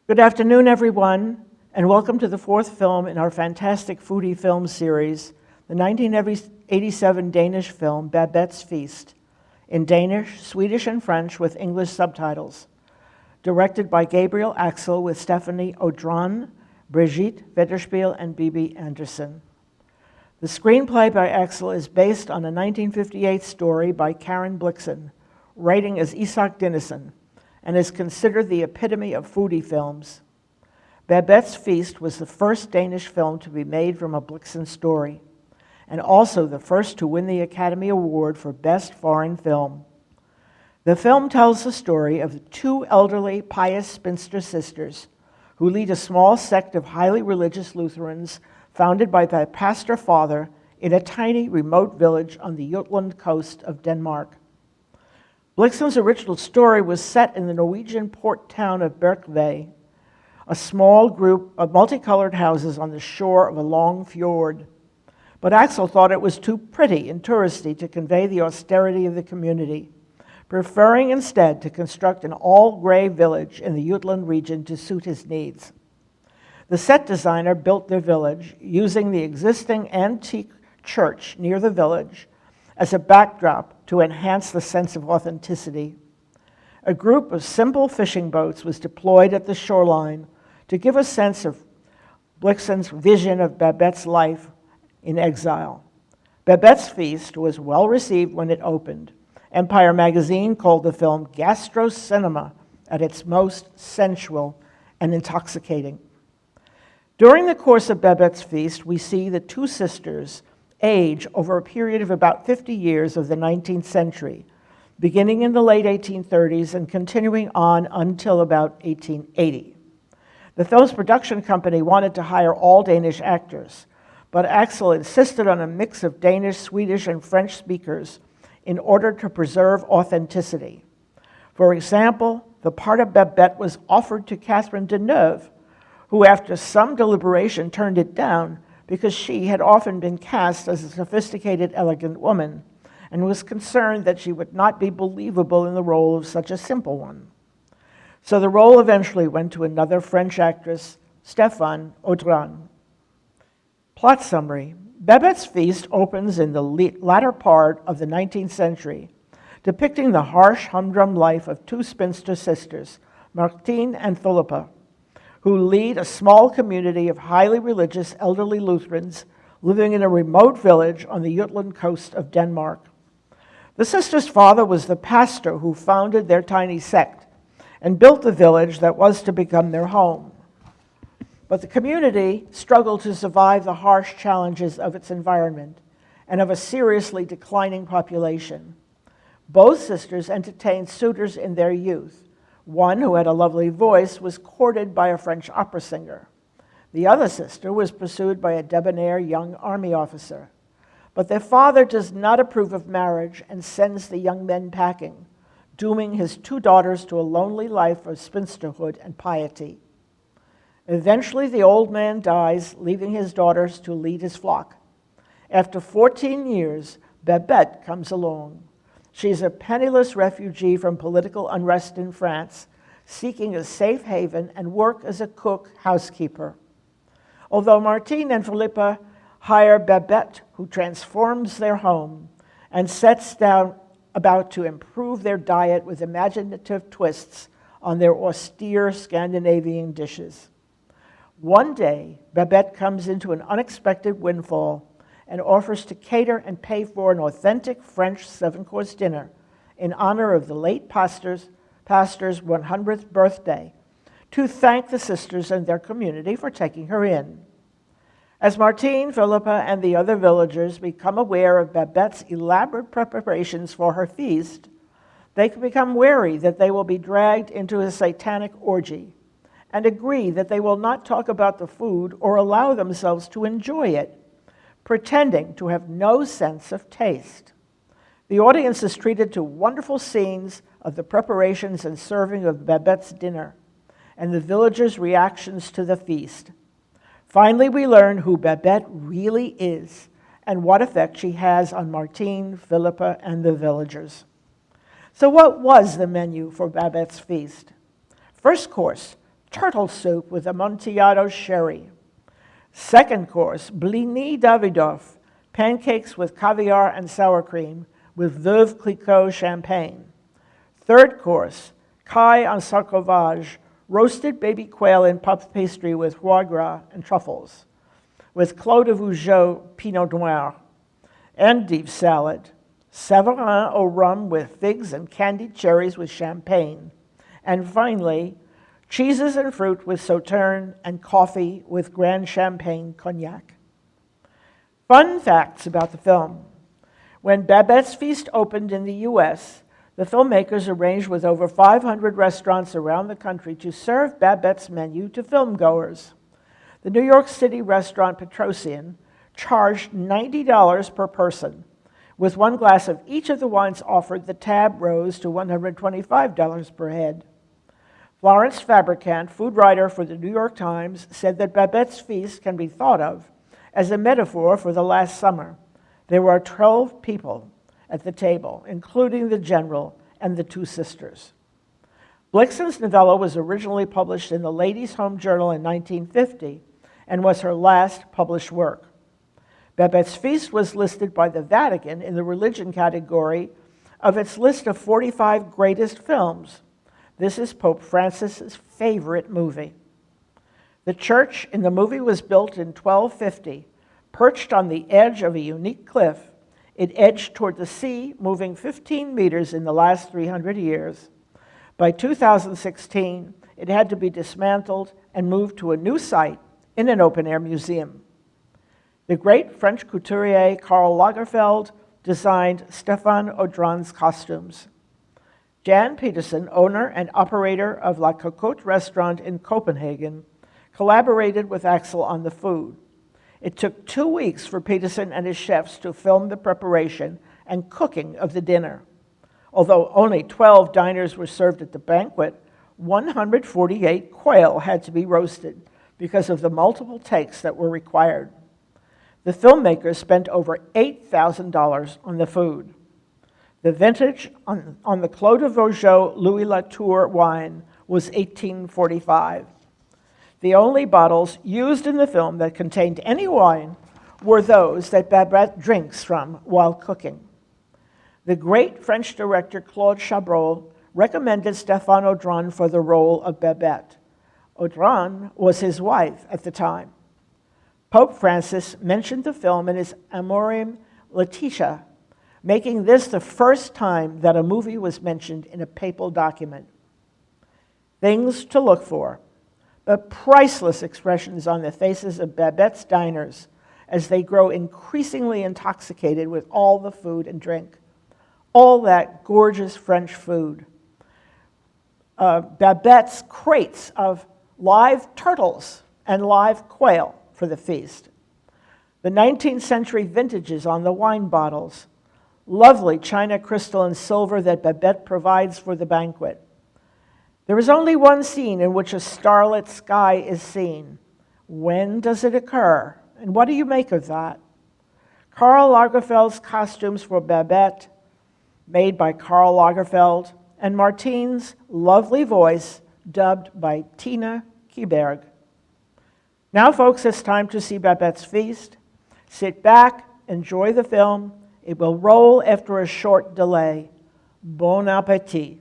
Good afternoon, everyone, and welcome to the fourth film in our fantastic Foodie film series, the 1987 Danish film Babette's Feast, in Danish, Swedish, and French with English subtitles. Directed by Gabriel Axel with Stephanie Audran, Brigitte Vetterspiel, and Bibi Andersen. The screenplay by Axel is based on a 1958 story by Karen Blixen, writing as Isak Dinesen, and is considered the epitome of foodie films. Babette's Feast was the first Danish film to be made from a Blixen story, and also the first to win the Academy Award for Best Foreign Film. The film tells the story of two elderly, pious spinster sisters who lead a small sect of highly religious Lutherans founded by their pastor father in a tiny, remote village on the Jutland coast of Denmark. Blixen's original story was set in the Norwegian port town of Berkvej, a small group of multicolored houses on the shore of a long fjord. But Axel thought it was too pretty and touristy to convey the austerity of the community, preferring instead to construct an all-gray village in the Jutland region to suit his needs. The set designer built their village using the existing antique church near the village as a backdrop to enhance the sense of authenticity. A group of simple fishing boats was deployed at the shoreline to give a sense of Blixen's vision of Babette's life in exile. Babette's Feast was well received when it opened. Empire magazine called the film gastro cinema at its most sensual and intoxicating. During the course of Babette's Feast, we see the two sisters age over a period of about 50 years of the 19th century, beginning in the late 1830s and continuing on until about 1880. The film's production company wanted to hire all Danish actors, but Axel insisted on a mix of Danish, Swedish, and French speakers in order to preserve authenticity. For example, the part of Babette was offered to Catherine Deneuve, who after some deliberation turned it down because she had often been cast as a sophisticated, elegant woman and was concerned that she would not be believable in the role of such a simple one. So the role eventually went to another French actress, Stéphane Audran. Plot summary. Babette's Feast opens in the latter part of the 19th century, depicting the harsh, humdrum life of two spinster sisters, Martine and Philippa, who lead a small community of highly religious elderly Lutherans living in a remote village on the Jutland coast of Denmark. The sisters' father was the pastor who founded their tiny sect and built the village that was to become their home. But the community struggled to survive the harsh challenges of its environment and of a seriously declining population. Both sisters entertained suitors in their youth. One, who had a lovely voice, was courted by a French opera singer. The other sister was pursued by a debonair young army officer. But their father does not approve of marriage and sends the young men packing, dooming his two daughters to a lonely life of spinsterhood and piety. Eventually, the old man dies, leaving his daughters to lead his flock. After 14 years, Babette comes along. She's a penniless refugee from political unrest in France, seeking a safe haven and work as a cook housekeeper. Although Martine and Philippa hire Babette, who transforms their home and sets down about to improve their diet with imaginative twists on their austere Scandinavian dishes. One day, Babette comes into an unexpected windfall and offers to cater and pay for an authentic French 7-course dinner in honor of the late pastor's 100th birthday, to thank the sisters and their community for taking her in. As Martine, Philippa, and the other villagers become aware of Babette's elaborate preparations for her feast, they become wary that they will be dragged into a satanic orgy and agree that they will not talk about the food or allow themselves to enjoy it, pretending to have no sense of taste. The audience is treated to wonderful scenes of the preparations and serving of Babette's dinner and the villagers' reactions to the feast. Finally, we learn who Babette really is and what effect she has on Martine, Philippa, and the villagers. So what was the menu for Babette's Feast? First course, turtle soup with Amontillado sherry. Second course, blini Davidoff, pancakes with caviar and sour cream with Veuve Clicquot champagne. Third course, caille en sarcovage, roasted baby quail in puff pastry with foie gras and truffles, with Clos de Vougeot Pinot Noir. Endive salad, Savarin au rhum with figs and candied cherries with champagne. And finally, cheeses and fruit with sauterne and coffee with Grand Champagne cognac. Fun facts about the film. When Babette's Feast opened in the US, the filmmakers arranged with over 500 restaurants around the country to serve Babette's menu to filmgoers. The New York City restaurant Petrosian charged $90 per person. With one glass of each of the wines offered, the tab rose to $125 per head. Florence Fabricant, food writer for the New York Times, said that Babette's Feast can be thought of as a metaphor for the last summer. There were 12 people at the table, including the general and the two sisters. Blixen's novella was originally published in the Ladies' Home Journal in 1950 and was her last published work. Babette's Feast was listed by the Vatican in the religion category of its list of 45 greatest films. This is Pope Francis's favorite movie. The church in the movie was built in 1250, perched on the edge of a unique cliff. It edged toward the sea, moving 15 meters in the last 300 years. By 2016, it had to be dismantled and moved to a new site in an open-air museum. The great French couturier Karl Lagerfeld designed Stéphane Audran's costumes. Jan Petersen, owner and operator of La Cocotte restaurant in Copenhagen, collaborated with Axel on the food. It took 2 weeks for Petersen and his chefs to film the preparation and cooking of the dinner. Although only 12 diners were served at the banquet, 148 quail had to be roasted because of the multiple takes that were required. The filmmakers spent over $8,000 on the food. The vintage on the Clos de Vougeot Louis Latour wine was 1845. The only bottles used in the film that contained any wine were those that Babette drinks from while cooking. The great French director Claude Chabrol recommended Stéphane Audran for the role of Babette. Audran was his wife at the time. Pope Francis mentioned the film in his Amoris Laetitia, making this the first time that a movie was mentioned in a papal document. Things to look for. The priceless expressions on the faces of Babette's diners as they grow increasingly intoxicated with all the food and drink. All that gorgeous French food. Babette's crates of live turtles and live quail for the feast. The 19th century vintages on the wine bottles. Lovely china, crystal, and silver that Babette provides for the banquet. There is only one scene in which a starlit sky is seen. When does it occur? And what do you make of that? Karl Lagerfeld's costumes for Babette, made by Karl Lagerfeld, and Martine's lovely voice, dubbed by Tina Kieberg. Now, folks, it's time to see Babette's Feast. Sit back, enjoy the film. It will roll after a short delay. Bon appétit.